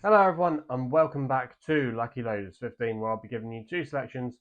Hello everyone and welcome back to Lucky Loaders 15, where I'll be giving you two selections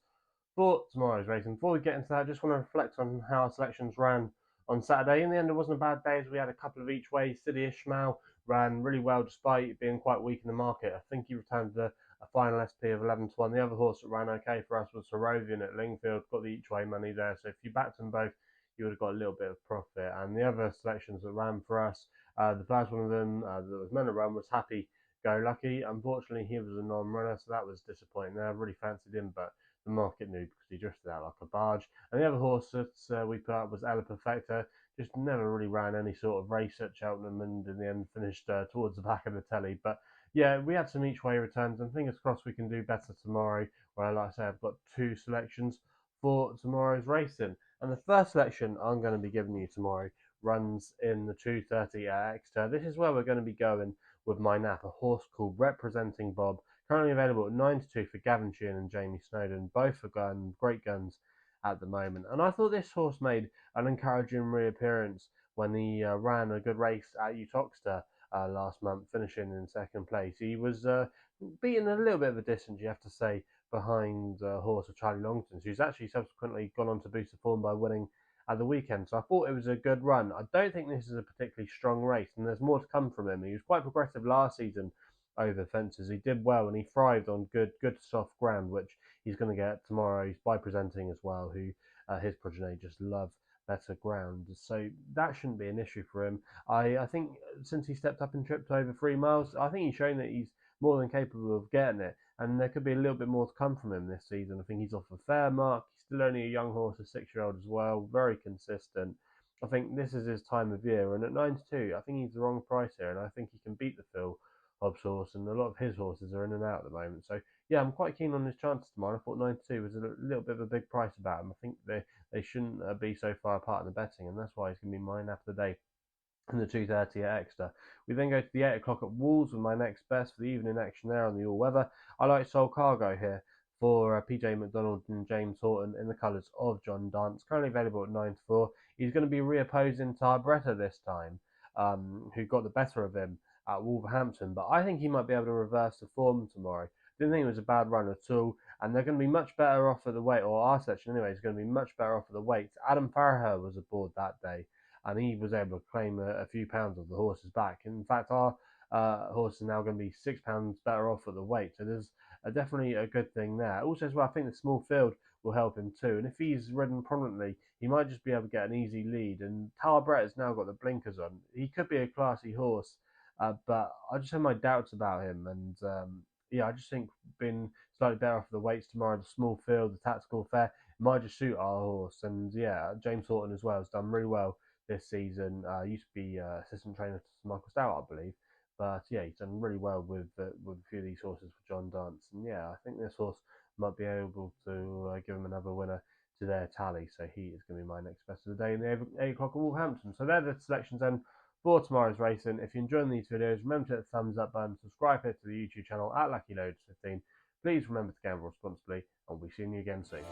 for tomorrow's racing. Before we get into that, I just want to reflect on how our selections ran on Saturday. In the end, it wasn't a bad day as we had a couple of each way. City Ishmael ran really well despite being quite weak in the market. I think he returned a final SP of 11 to 1. The other horse that ran okay for us was Sorovian at Lingfield, got the each way money there. So if you backed them both, you would have got a little bit of profit. And the other selections that ran for us, the first one of them that was meant to run was Happy Go Lucky. Unfortunately, he was a non-runner, so that was disappointing. I really fancied him, but the market knew because he drifted out like a barge. And the other horse that we put up was Ella Perfecta. Just never really ran any sort of race at Cheltenham, and in the end finished towards the back of the telly. But yeah, we had some each way returns, and fingers crossed we can do better tomorrow. Where, like I say, I've got two selections for tomorrow's racing. And the first selection I'm going to be giving you tomorrow runs in the 2:30 at Exeter. This is where we're going to be going with my nap, a horse called Representing Bob, currently available at 9 to 2 for Gavin Sheehan and Jamie Snowden, both are great guns at the moment. And I thought this horse made an encouraging reappearance when he ran a good race at Uttoxeter last month, finishing in second place. He was beaten a little bit of a distance, you have to say, behind a horse of Charlie Longton's, who's actually subsequently gone on to boost the form by winning at the weekend. So I thought it was a good run. I don't think this is a particularly strong race, and there's more to come from him. He was quite progressive last season over fences. He did well, and he thrived on good soft ground, which he's going to get tomorrow. He's by Presenting as well, who his progeny just love better ground. So that shouldn't be an issue for him. I think since he stepped up and tripped over 3 miles, I think he's shown that he's more than capable of getting it, and there could be a little bit more to come from him this season. I think he's off a fair mark. He's still only a young horse, a 6-year-old as well, very consistent. I think this is his time of year, and at 9 to 2, I think he's the wrong price here, and I think he can beat the Phil Hobbs horse, and a lot of his horses are in and out at the moment. So yeah, I'm quite keen on his chances tomorrow. I thought 9 to 2 was a little bit of a big price about him. I think they shouldn't be so far apart in the betting, and that's why he's going to be mine after the day in the 2:30 at Exeter. We then go to the 8 o'clock at Wolves with my next best for the evening action there on the all weather. I like Soul Cargo here for PJ McDonald and James Horton in the colours of John Dance. Currently available at 9 to 4. He's going to be reopposing Tarbretta this time, who got the better of him at Wolverhampton. But I think he might be able to reverse the form tomorrow. Didn't think it was a bad run at all, and they're going to be much better off at the weight, or our section anyway is going to be much better off at the weight. Adam Farragher was aboard that day, and he was able to claim a few pounds of the horse's back. In fact, our horse is now going to be £6 better off at the weight, so there's definitely a good thing there. Also, as well, I think the small field will help him too, and if he's ridden prominently, he might just be able to get an easy lead. And Tower Brett has now got the blinkers on. He could be a classy horse, but I just have my doubts about him, and yeah, I just think being slightly better off the weights tomorrow, the small field, the tactical fare, it might just suit our horse. And yeah, James Horton as well has done really well this season. Used to be assistant trainer to Michael Stout, I believe. But yeah, he's done really well with a few of these horses for John Dance. And yeah, I think this horse might be able to give him another winner to their tally. So he is going to be my next best of the day in the 8 o'clock at Wolverhampton. So they're the selections then for tomorrow's racing. If you're enjoying these videos, remember to hit the thumbs up button, subscribe here to the YouTube channel at Lucky Loads 15. Please remember to gamble responsibly, and we'll be seeing you again soon.